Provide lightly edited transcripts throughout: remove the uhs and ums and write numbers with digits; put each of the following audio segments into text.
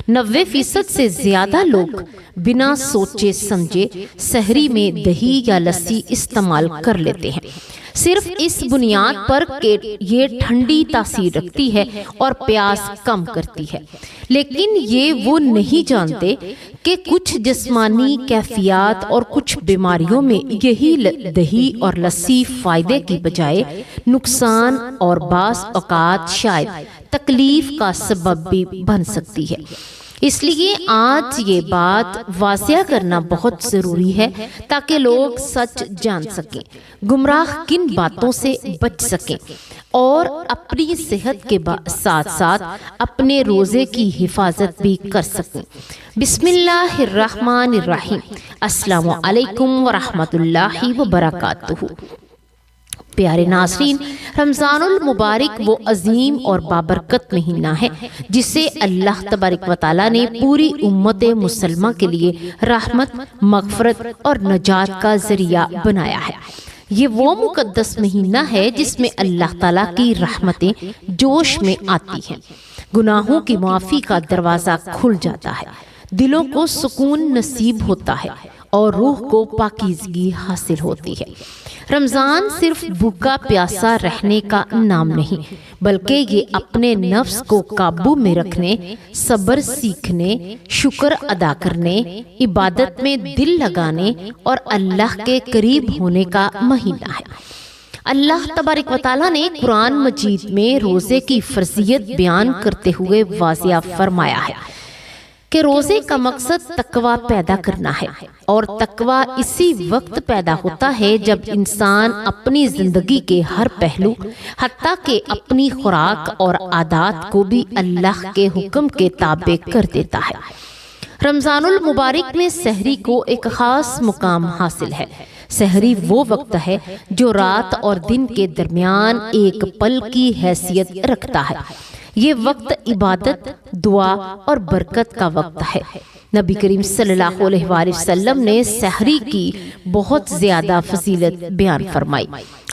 90% سے زیادہ لوگ بنا سوچے سمجھے سحری میں دہی یا لسی استعمال کر لیتے ہیں، صرف اس بنیاد پر کہ یہ ٹھنڈی تاثیر رکھتی ہے اور پیاس کم کرتی ہے، لیکن یہ وہ نہیں جانتے کہ کچھ جسمانی کیفیات اور کچھ بیماریوں میں یہی دہی اور لسی فائدے کی بجائے نقصان اور بعض اوقات شاید تکلیف کا سبب بھی بن سکتی ہے۔ اس لیے آج یہ بات واضح کرنا بہت ضروری ہے تاکہ لوگ سچ جان سکیں، گمراہ کن باتوں سے بچ سکیں اور اپنی صحت کے ساتھ ساتھ اپنے روزے کی حفاظت بھی کر سکیں۔ بسم اللہ الرحمن الرحیم۔ السلام علیکم ورحمۃ اللہ وبرکاتہ۔ پیارے ناظرین، رمضان المبارک وہ عظیم اور بابرکت مہینہ ہے جسے اللہ تبارک و تعالیٰ نے پوری امت مسلمہ کے لیے رحمت، مغفرت اور نجات کا ذریعہ بنایا ہے۔ یہ وہ مقدس مہینہ ہے جس میں اللہ تعالیٰ کی رحمتیں جوش میں آتی ہیں، گناہوں کی معافی کا دروازہ کھل جاتا ہے، دلوں کو سکون نصیب ہوتا ہے اور روح کو پاکیزگی حاصل ہوتی ہے۔ رمضان صرف بھوکا پیاسا رہنے کا نام نہیں، بلکہ یہ اپنے نفس کو قابو میں رکھنے، صبر سیکھنے، شکر ادا کرنے، عبادت میں دل لگانے اور اللہ کے قریب ہونے کا مہینہ ہے۔ اللہ تبارک و تعالیٰ نے قرآن مجید میں روزے کی فرضیت بیان کرتے ہوئے واضح فرمایا ہے کہ روزے کا مقصد تقوی پیدا کرنا ہے، اور تقوی اسی وقت پیدا ہوتا ہے جب انسان اپنی زندگی کے ہر پہلو، حتیٰ کہ اپنی خوراک اور عادات کو بھی اللہ کے حکم کے تابع کر دیتا ہے۔ رمضان المبارک میں سحری کو ایک خاص مقام حاصل ہے۔ سحری وہ وقت ہے جو رات اور دن کے درمیان ایک پل کی حیثیت رکھتا ہے۔ یہ وقت عبادت، دعا اور برکت کا وقت ہے۔ نبی کریم صلی اللہ علیہ وآلہ وسلم نے سحری کی بہت زیادہ فضیلت بیان فرمائی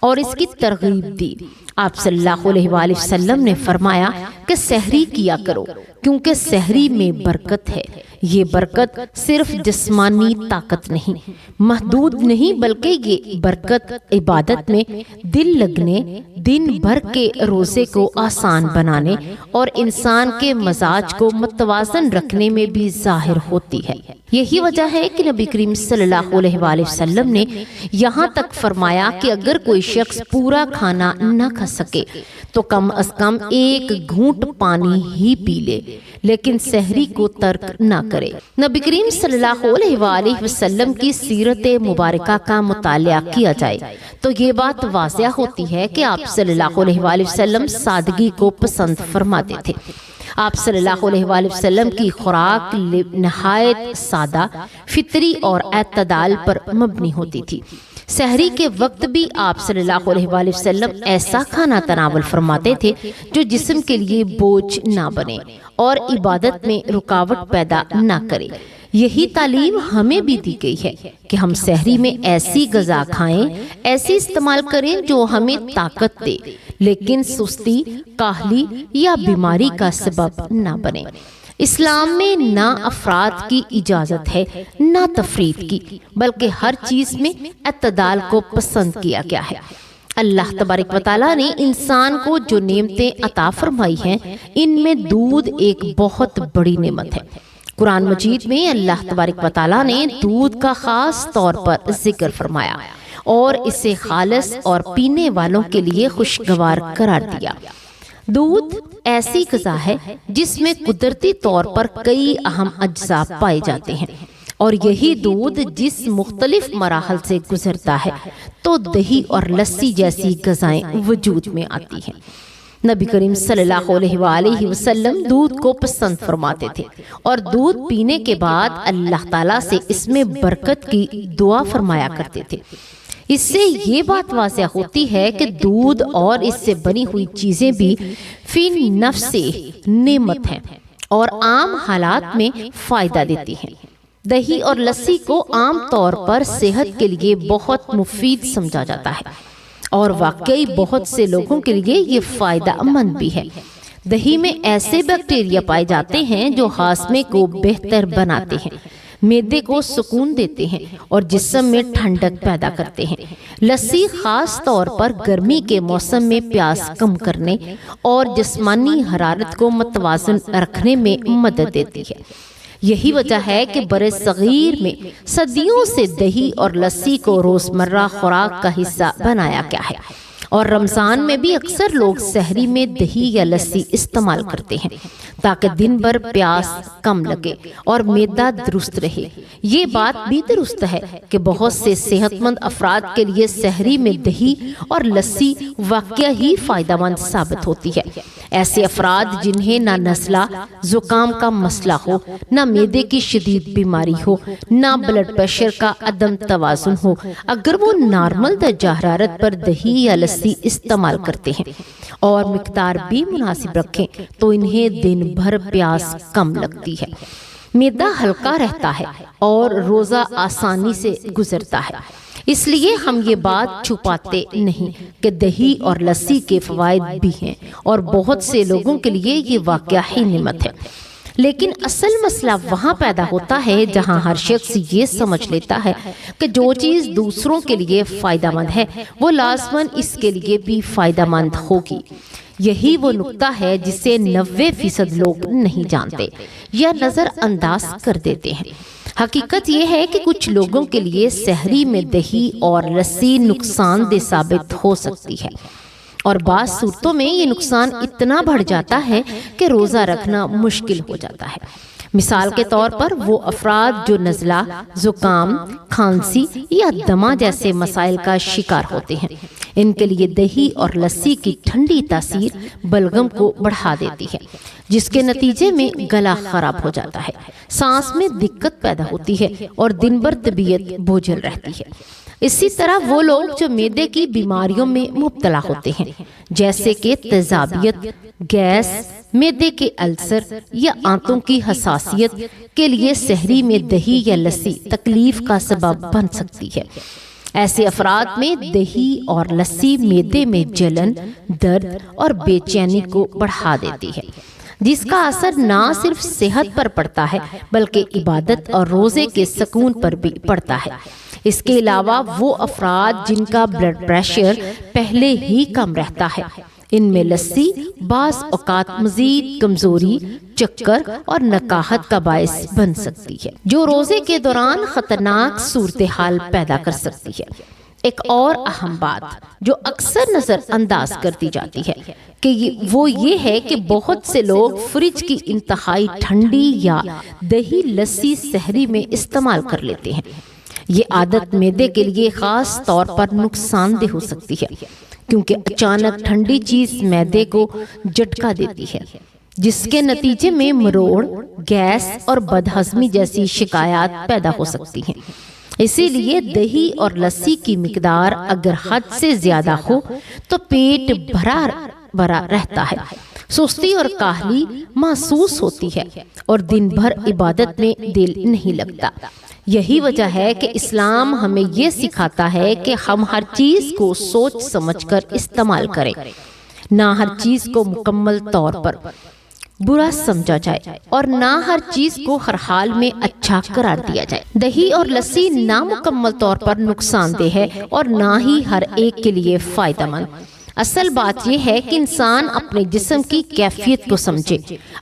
اور اس کی ترغیب دی۔ آپ صلی اللہ علیہ وآلہ وسلم نے فرمایا کہ سحری کیا کرو، کیونکہ سحری میں برکت ہے۔ یہ برکت صرف جسمانی طاقت نہیں، محدود نہیں، بلکہ یہ برکت عبادت میں دل لگنے، دن بھر کے روزے کو آسان بنانے اور انسان کے مزاج کو متوازن رکھنے میں بھی ظاہر ہوتی ہے۔ یہی وجہ ہے کہ نبی کریم صلی اللہ علیہ وآلہ وسلم نے یہاں تک فرمایا کہ اگر کوئی شخص پورا کھانا نہ کھا سکے تو کم از کم ایک گھونٹ پانی ہی پی لے، لیکن سحری کو ترک نہ کرے۔ نبی کریم صلی اللہ علیہ وآلہ وسلم کی سیرت مبارکہ کا مطالعہ کیا جائے تو یہ بات واضح ہوتی ہے کہ آپ صلی اللہ علیہ وآلہ وسلم سادگی کو پسند فرماتے تھے۔ آپ صلی اللہ علیہ وآلہ وسلم کی خوراک نہایت سادہ، فطری اور اعتدال پر مبنی ہوتی تھی۔ سحری کے وقت بھی آپ صلی اللہ علیہ وآلہ وسلم ایسا کھانا تناول فرماتے تھے جو جسم کے لیے بوجھ نہ بنے اور عبادت میں رکاوٹ پیدا نہ کرے۔ یہی تعلیم ہمیں بھی دی گئی ہے کہ ہم سحری میں ایسی غذا کھائیں، ایسی استعمال کریں جو ہمیں طاقت دے، لیکن سستی، کاہلی یا بیماری کا سبب نہ بنے۔ اسلام میں نہ افراد کی اجازت ہے نہ تفریط کی، بلکہ ہر چیز میں اعتدال کو پسند کیا گیا ہے۔ اللہ تبارک و تعالیٰ نے انسان کو جو نعمتیں عطا فرمائی ہیں، ان میں دودھ ایک بہت بڑی نعمت ہے۔ قرآن مجید میں اللہ تبارک و تعالیٰ نے دودھ کا خاص طور پر ذکر فرمایا اور اسے خالص اور پینے والوں کے لیے خوشگوار قرار دیا۔ دودھ ایسی غذا ہے جس میں قدرتی طور پر کئی اہم اجزاء پائے جاتے ہیں، اور یہی دودھ جس مختلف مراحل سے گزرتا ہے تو دہی اور لسی جیسی غذائیں وجود میں آتی ہیں۔ نبی کریم صلی اللہ علیہ وآلہ وسلم دودھ کو پسند فرماتے تھے اور دودھ پینے کے بعد اللہ تعالیٰ سے اس میں برکت کی دعا فرمایا کرتے تھے۔ اس سے یہ بات واضح ہوتی ہے کہ دودھ اور اس سے بنی ہوئی چیزیں بھی فی نفس نعمت ہیں اور عام حالات میں فائدہ دیتی ہیں۔ دہی اور لسی کو عام طور پر صحت کے لیے بہت مفید سمجھا جاتا ہے اور واقعی بہت سے لوگوں کے لیے یہ فائدہ مند بھی ہے۔ دہی میں ایسے بیکٹیریا پائے جاتے ہیں جو ہاضمے کو بہتر بناتے ہیں، معدے کو سکون دیتے ہیں اور جسم میں ٹھنڈک پیدا کرتے ہیں۔ لسی خاص طور پر گرمی کے موسم میں پیاس کم کرنے اور جسمانی حرارت کو متوازن رکھنے میں مدد دیتی ہے۔ یہی وجہ ہے کہ برِ صغیر میں صدیوں سے دہی اور لسی کو روزمرہ خوراک کا حصہ بنایا گیا ہے، اور رمضان میں بھی اکثر لوگ سحری میں دہی یا لسی استعمال کرتے ہیں تاکہ دن بھر پیاس کم لگے اور معدہ درست رہے۔ یہ بات بھی درست ہے کہ بہت سے صحت مند افراد کے لیے سحری میں دہی اور لسی واقعہ ہی فائدہ مند ثابت ہوتی ہے۔ ایسے افراد جنہیں نہ نزلہ زکام کا مسئلہ ہو، نہ معدے کی شدید بیماری ہو، نہ بلڈ پریشر کا عدم توازن ہو، اگر وہ نارمل درجہ حرارت پر دہی یا لسی استعمال کرتے ہیں اور مقدار بھی مناسب رکھیں تو انہیں دن بھر پیاس کم لگتی ہے، معدہ ہلکا رہتا ہے اور روزہ آسانی سے گزرتا ہے۔ اس لیے ہم یہ بات چھپاتے نہیں کہ دہی اور لسی کے فوائد بھی ہیں اور بہت سے لوگوں کے لیے یہ واقعہ ہی نعمت ہے۔ لیکن اصل مسئلہ وہاں پیدا ہوتا ہے جہاں ہر شخص یہ سمجھ لیتا ہے کہ جو چیز دوسروں کے لیے فائدہ مند ہے وہ لازماً اس کے لیے بھی فائدہ مند ہوگی۔ یہی وہ نقطہ ہے جسے 90% لوگ نہیں جانتے یا نظر انداز کر دیتے ہیں۔ حقیقت یہ ہے کہ کچھ لوگوں کے لیے سحری میں دہی اور لسی نقصان دہ ثابت ہو سکتی ہے، اور بعض صورتوں میں یہ نقصان اتنا بڑھ جاتا ہے کہ روزہ رکھنا مشکل ہو جاتا ہے۔ مثال کے طور پر وہ افراد جو نزلہ، زکام، کھانسی یا دمہ جیسے مسائل کا شکار ہوتے ہیں، ان کے لیے دہی اور لسی کی ٹھنڈی تاثیر بلغم کو بڑھا دیتی ہے، جس کے نتیجے میں گلا خراب ہو جاتا ہے، سانس میں دقت پیدا ہوتی ہے اور دن بھر طبیعت بوجھل رہتی ہے۔ اسی طرح وہ لوگ جو معدے کی بیماریوں میں مبتلا ہوتے ہیں جیسے کہ تیزابیت، گیس، معدے کے السر یا آنتوں کی حساسیت کے لیے سحری میں دہی یا لسی تکلیف کا سبب بن سکتی ہے۔ ایسے افراد میں دہی اور لسی معدے میں جلن، درد اور بے چینی کو بڑھا دیتی ہے، جس کا اثر نہ صرف صحت پر پڑتا ہے بلکہ عبادت اور روزے کے سکون پر بھی پڑتا ہے۔ اس کے علاوہ وہ افراد جن کا بلڈ پریشر پہلے ہی کم رہتا ہے، ان میں لسی بعض اوقات مزید کمزوری، چکر اور نکاہت کا باعث بن سکتی ہے، جو روزے کے دوران خطرناک صورتحال پیدا کر سکتی ہے۔ ایک اور اہم بات جو اکثر نظر انداز کر دی جاتی ہے کہ وہ یہ ہے کہ بہت سے لوگ فریج کی انتہائی ٹھنڈی یا دہی لسی سحری میں استعمال کر لیتے ہیں۔ یہ عادت معدے کے لیے خاص طور پر نقصان دہ ہو سکتی ہے، کیونکہ اچانک ٹھنڈی چیز معدے کو جھٹکا دیتی ہے، جس کے نتیجے میں مروڑ، گیس اور بدہضمی جیسی شکایات پیدا ہو سکتی ہیں۔ اسی لیے دہی اور لسی کی مقدار اگر حد سے زیادہ ہو تو پیٹ بھرا رہتا ہے، سستی اور کاہلی محسوس ہوتی ہے اور دن بھر عبادت میں دل نہیں لگتا۔ یہی وجہ ہے کہ اسلام ہمیں یہ سکھاتا ہے کہ ہم ہر چیز کو سوچ سمجھ کر استعمال کریں، نہ ہر چیز کو مکمل طور پر برا سمجھا جائے اور نہ ہر چیز کو ہر حال میں اچھا قرار دیا جائے۔ دہی اور لسی نامکمل طور پر نقصان دہ ہے اور نہ ہی ہر ایک کے لیے فائدہ مند۔ اصل بات یہ ہے کہ انسان اپنے جسم کی کیفیت کو سمجھے،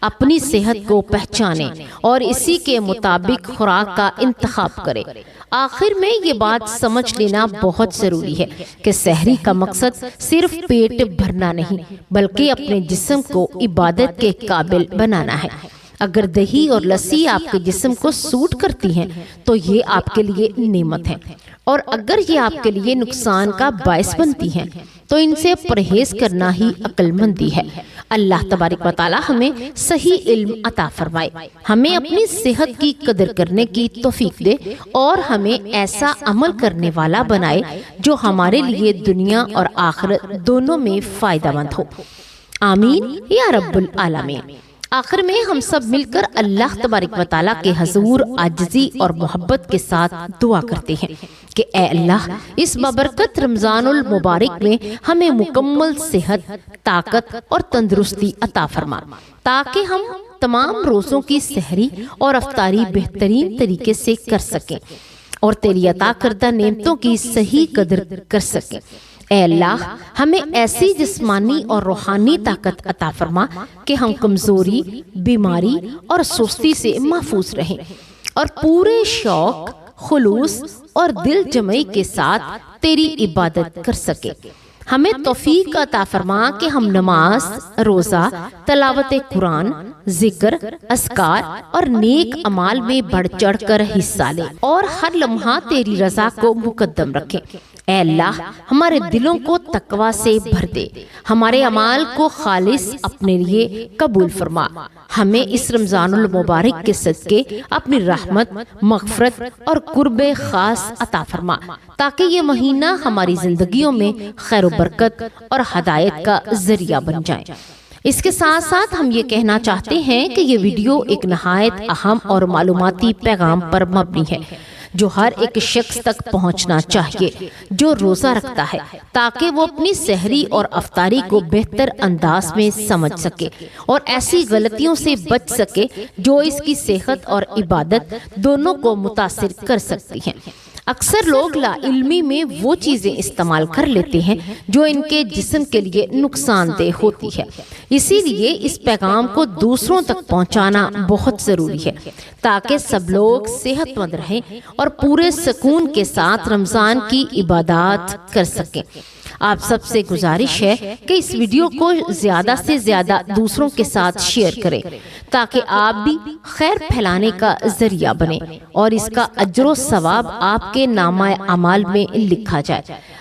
اپنی صحت کو پہچانے اور اسی کے مطابق خوراک کا انتخاب کرے۔ آخر میں یہ بات سمجھ لینا بہت ضروری ہے کہ سحری کا مقصد صرف پیٹ بھرنا نہیں بلکہ اپنے جسم کو عبادت کے قابل بنانا ہے۔ اگر دہی اور لسی آپ کے جسم کو سوٹ کرتی ہیں تو یہ آپ کے لیے نعمت ہے، اور اگر یہ آپ کے لیے نقصان کا باعث بنتی ہیں تو ان سے پرہیز کرنا ہی عقل مندی ہے۔ اللہ تبارک و تعالی ہمیں صحیح علم عطا فرمائے، ہمیں اپنی صحت کی قدر کرنے کی توفیق دے اور ہمیں ایسا عمل کرنے والا بنائے جو ہمارے لیے دنیا اور آخرت دونوں میں فائدہ مند ہو۔ آمین یا رب العالمین۔ آخر میں ہم سب مل کر اللہ تبارک و تعالیٰ کے حضور عاجزی اور محبت کے ساتھ دعا کرتے ہیں۔ کہ اے اللہ اس بابرکت رمضان المبارک میں ہمیں مکمل صحت، طاقت اور تندرستی عطا فرما تاکہ ہم تمام روزوں کی سحری اور افطاری بہترین طریقے سے کر سکیں اور تیری عطا کردہ نعمتوں کی صحیح قدر کر سکیں۔ اے اللہ ہمیں ایسی جسمانی اور روحانی طاقت عطا فرما کہ ہم کمزوری، بیماری اور سستی سے محفوظ رہیں اور پورے شوق، خلوص اور دل جمعی کے ساتھ تیری عبادت کر سکیں۔ ہمیں توفیق عطا فرما کہ ہم نماز، روزہ، تلاوت قرآن، ذکر، اذکار اور نیک اعمال میں بڑھ چڑھ کر حصہ لیں اور ہر لمحہ تیری رضا کو مقدم رکھیں۔ اے اللہ ہمارے دلوں کو تقوی سے بھر دے، ہمارے اعمال کو خالص اپنے لیے قبول فرما۔ ہمیں اس رمضان المبارک کے صدقے اپنی رحمت، مغفرت اور قرب خاص عطا فرما تاکہ یہ مہینہ ہماری زندگیوں میں خیر و برکت اور ہدایت کا ذریعہ بن جائے۔ اس کے ساتھ ساتھ ہم یہ کہنا چاہتے ہیں کہ یہ ویڈیو ایک نہایت اہم اور معلوماتی پیغام پر مبنی ہے جو ہر ایک شخص تک پہنچنا چاہیے جو روزہ رکھتا ہے، تاکہ وہ اپنی سحری اور افطاری کو بہتر انداز میں سمجھ سکے اور ایسی غلطیوں سے بچ سکے جو اس کی صحت اور عبادت دونوں کو متاثر کر سکتی ہیں۔ اکثر لوگ لا علمی میں وہ چیزیں استعمال کر لیتے ہیں جو ان کے جسم کے لیے نقصان دہ ہوتی ہے، اسی لیے اس پیغام کو دوسروں تک پہنچانا بہت ضروری ہے تاکہ سب لوگ صحت مند رہیں اور پورے سکون کے ساتھ رمضان کی عبادات کر سکیں۔ آپ سب سے گزارش ہے کہ اس ویڈیو کو زیادہ سے زیادہ دوسروں کے ساتھ شیئر کریں تاکہ آپ بھی خیر پھیلانے کا ذریعہ بنیں اور اس کا اجر و ثواب آپ کے نامہ اعمال میں لکھا جائے۔